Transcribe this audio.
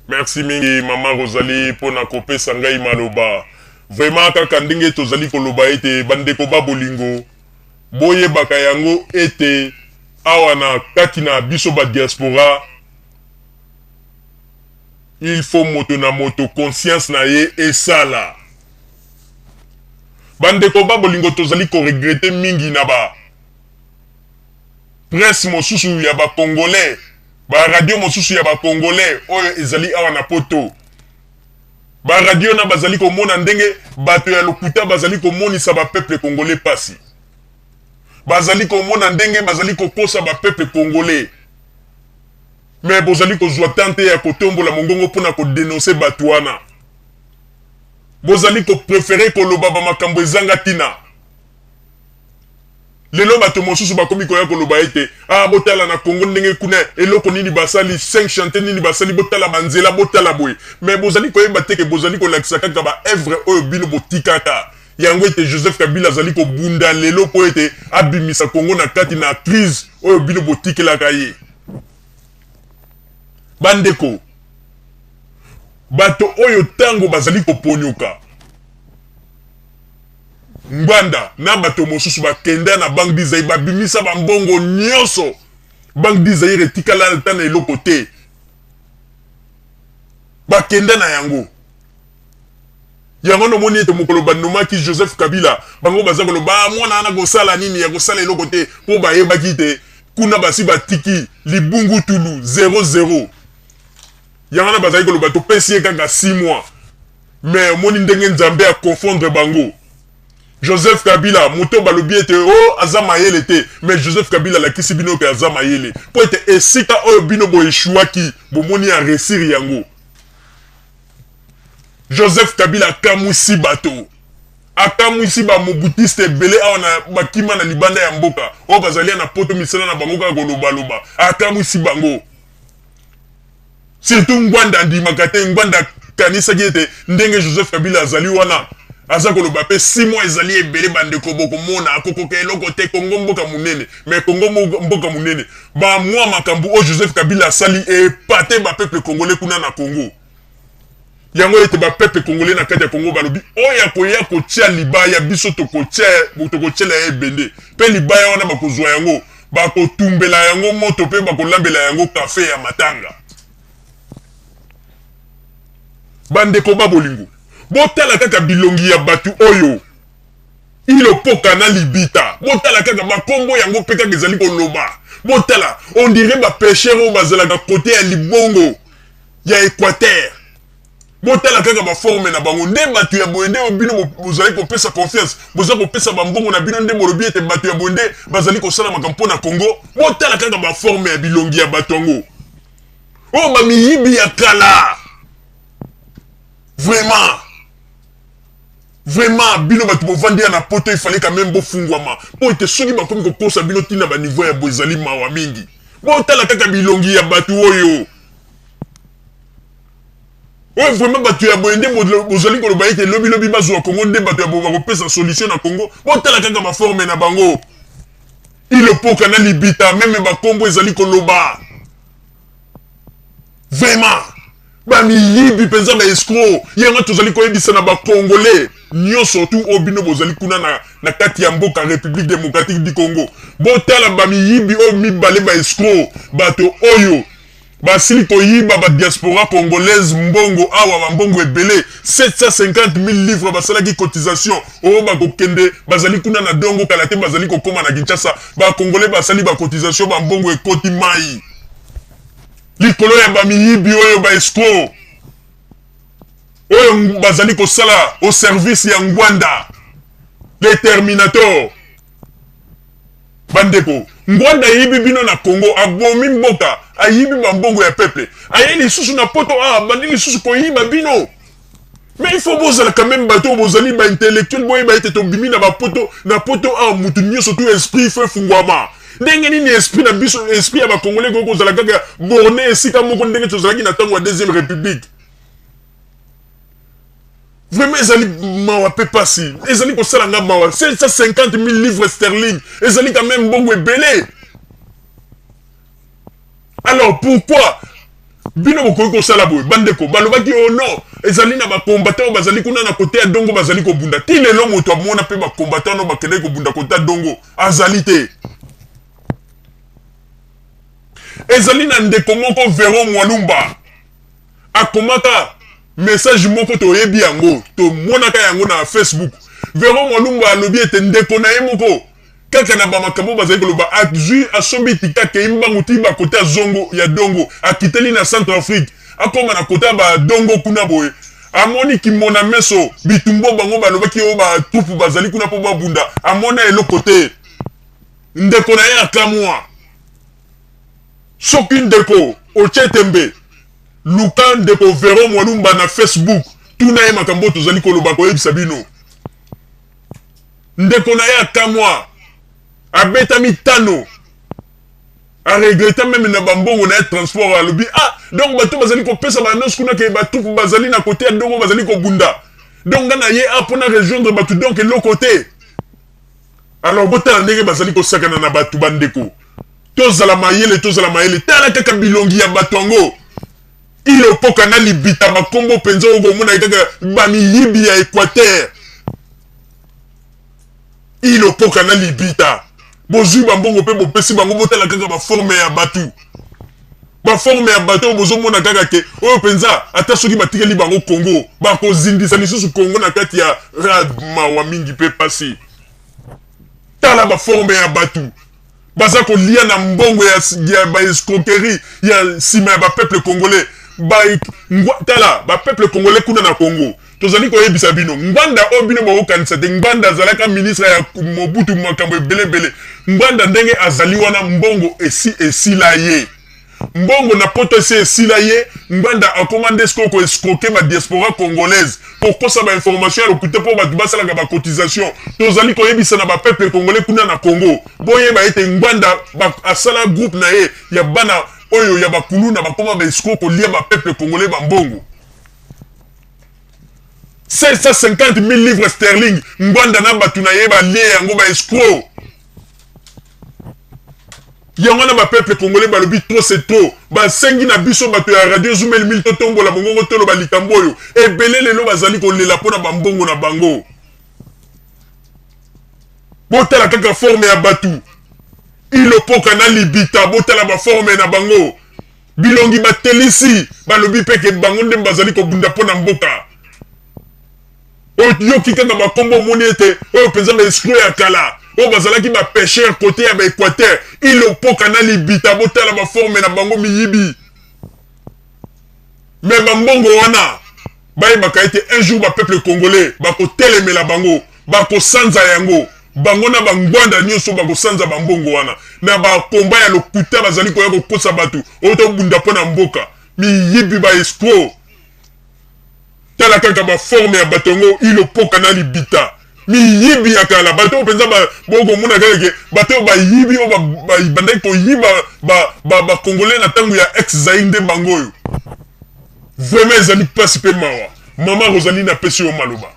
Merci mingi Maman Rosalie pour na kopesa ngai maloba. Vraiment kaka ndenge tozali koloba ete bandeko ba bolingo. Boye baka yango ete awa na kati na biso ba diaspora. Il faut moto na moto conscience na ye esala. Bandeko ba bolingo tozali ko regretter mingi na ba presse mosusu ya ba congolais. Ba radio mosusu ya ba congolais oyo ezali awa na poto. Ba radio na bazali ko mona ndenge bato ya lokuta bazali ko monisa ba peuple congolais pasi. Bazali ko mona ndenge bazali ko kosa ba peuple congolais. Mais bozali ko zwa tante ya kotombola mongongo pona ko dénoncer bato wana. Bozali ko préférer ko loba ba makambo ezanga tina. Lelo bato mosusu bakomi koya koloba ete botala na Congo ndenge kuna eloko nini basali 5 chanter nini basali botala banzela botala boy. Mais bozali koyeba teke bozali ko lakisa kaka ba œuvre oyo bino botikaka. Yango ete Joseph Kabila azali ko bunda lelo po ete abimisa Congo na kati na crise oyo bino botikelaka ye. Bandeko bato oyo tango bazali ko ponyoka Ngwanda na bato mosusu bakenda na banque d'Isaïe babimisa bambongo nyonso banque d'Isaïe retikala tana eloko te bakenda na yango no moni ete mokolo bandomaki Joseph Kabila bango baza koloba mwana ana kosala nini ya kosala eloko te po bayebaki te kuna basi batiki libungu tulu 00 na bazali koloba topesi ye kaka 6 mois mais moni ndenge nzambe a confondre bango. Joseph Kabila, moto balobi ete azama yele te, mais Joseph Kabila la kisi bino ke azama yele. Po ete esika oyo bino bo eshuaki, bo moni a resir yango. Joseph Kabila kamwisi bato. Akamwisi ba mobutiste bele awana bakima na libanda ya mboka. O bazali na poto misana na bango ka koloba loba. Akamwisi bango. Surtout Ngwanda ndimakate Ngwanda kanisa ete ndenge Joseph Kabila azali wana. Aza koloba pe 6 mois ezali ebele bandeko boko mona akokoka eloko te Kongo mboka munene mais Kongo mboka munene ba mwa makambu o Joseph Kabila sali epate ba peuple congolais kuna na Congo. Yango ete ba peuple congolais na kati ya Congo balobi oya koya ko tia libaya biso to ko tia ebende pe libaya wana bakozwa yango bakotumbela yango moto pe bakolambela yango café ya matanga. Bandeko babolingo botala kaka bilongi ya batu oyo ilopoka na libita botala kaka bakombo yango pe kaka ezali koloba botala on dirait ba pêcheur o bazalaka côté ya libongo ya Équateur botala kaka ba forme na bango nde batu ya boende obino bozali kopesa confiance bozali kopesa bambongo na bino nde molobi ete batu ya boende bazali kosala makambo na Congo botala kaka ba forme ya bilongi ya batongo o ba miyibi ya kala Vraiment, bino batu bovandi na poto il fallait quand même bofungwama. Po ete soki bakomi kokosa bino tina ba niveau ya bozali mawa mingi. Botala kaka bilongi ya batu oyo. Vraiment batu ya boende bozali koloba ete lobi bazwa Congo nde batu ya bakopesa solution na Congo. Botala kaka ba forme na bango. Il poka na libita même ba kombo ezali koloba. Vraiment bami yibi penza ba escroc yenga tozali koyebisa na ba congolais nyo surtout obino bozali kuna na kati ya mboka République démocratique du Congo botala bami yibi o mibale ba escroc bato oyo basili koyiba ba diaspora congolaise mbongo awa ba mbongo ebele 750 000 livres basalaki cotisation o bakokende bazali kuna na dongo kala te bazali kokoma na Kinshasa ba congolais basali ba cotisation ba mbongo ekoti mai likolo ya bamiyibi oyo ba escroc oyo bazali kosala au service ya Ngwanda les terminators bandeko Ngwanda yibi bino na Congo abomi mboka ayibi bambongo ya peuple ayeli susu na poto bandili susu koyiba bino mais il faut bozala quand même bato bozali ba intellectuel boye ba ete to bimi na poto mutu nyoso tout esprit fait fungwama ndenge nini esprit na biso esprit ya ba congolais ko kozala kaka borné esika moko ndenge tozalaki na tango ya deuxième république. Vraiment ezali mawa pe pasi ezali kosala nga mawa 750 000 livres sterling ezali quand même bongo ebele. Alors pourquoi bino bokoki kosala boye bandeko balobaki oh non ezali na bakombatant bazali kuna na kote ya dongo bazali kobunda ti lelo moto amona mpe bakombatant no bakendeki kobunda kote ya dongo azali te ezali na ndeko moko Véron Mwalumba akomaka message moko toyebi yango tomonaka yango na Facebook Véron Mwalumba alobi ete ndeko na ye moko kaka na bamakambo bazali koloba azwi asombi tika ke imbangu ti bakote ya zongo ya dongo akiteli na Centrafrique akoma na kote ya badongo kuna boye amoni kimona meso bitumbo bango balobaki oyo batrupu bazali kuna mpo babunda amona eloko te ndeko na ye akamwa soki ndeko otie tembe luka ndeko Véron Mwalumba na Facebook tuna ye makambo tozali koloba koyebisa bino ndeko na ye akamwa abetami tano aregreta même na bambongo na transport alobi donc bato bazali kopesa banonce kuna ke batrupu bazali na kote ya dongo bazali kobunda donc nga na ye mpona rejoindre bato donc eloko te alors botala ndenge bazali kosakana na bato bandeko tozala mayele tala kaka bilongi ya bato yango ilopoka na libita makombo penza okomona kaka bamiyibi ya Équateur ilopoka na libita bozwi bambongo mpe bopesi bango botala kaka baforme ya batu baforme ya bato oyo bozomona kaka ke oyo mpenza ata soki batikeli bango Congo bakozindisa lisusu Congo na kati ya mawa mingi mpe pasi tala baforme ya batu baza kolia na mbongo ya baescroquerie ya nsima ya bapeuple congolais tala bapeuple congolais kuna na Congo tozali koyebisa bino Ngbanda oyo bino bokokanisa te Ngbanda azalaka ministre ya Mobutu makambo ebelebele Ngbanda ndenge azali wana mbongo esila ye mbongo na poto esila ye Ngbanda akomande esko koescroquer ba diaspora congolaise kokosa ba information ya lokute mpo bato basalaka bacotisation tozali koyebisa na bapeuple congolais kuna na Congo boyeba ete Ngbanda asala groupe na ye ya bana oyo ya bakulu na bakoma baescroc kolia bapeuple congolais bambongo 550 000 livres sterling Ngbanda na bato na ye balie yango baescroc yango na bapeuple congolais balobi trop c'est trop basengi na biso bato ya radio Zoumel mil totombola bongongo tolo balikambo oyo ebele lelo bazali kolela mpona bambongo na bango botala kaka forme ya batu ilopoka na libita botala baforme na bango bilongi batelisi balobi peke bango nde bazali kobunda mpona mboka yoki kaka bakombo omoni ete oyo mpenza baescroc ya kala oyo bazalaki bapêcheur kote ya baéquateur ilopoka na libita botala baforme na bango miyibi me bambongo wana bayebaka ete un jour bapeuple congolais bakotelemela bango bakosanza yango bango na bangwanda nyonso bakosanza bambongo wana na bakomba ya lokuta bazali koya kokosa bato oyo tobunda mpo na mboka miyibi baescroc tala kaka baforme ya bato yango ilopoka na libita miyibi ya kala bato oyo mpenza bokomona kaka ke bato oyo bayibi oyo bandaki koyiba bacongolais na ntango ya ex Zaïre nde bango oyo vraiment ezali mpasi mpe mawa mama Rosaline apesi yo maloba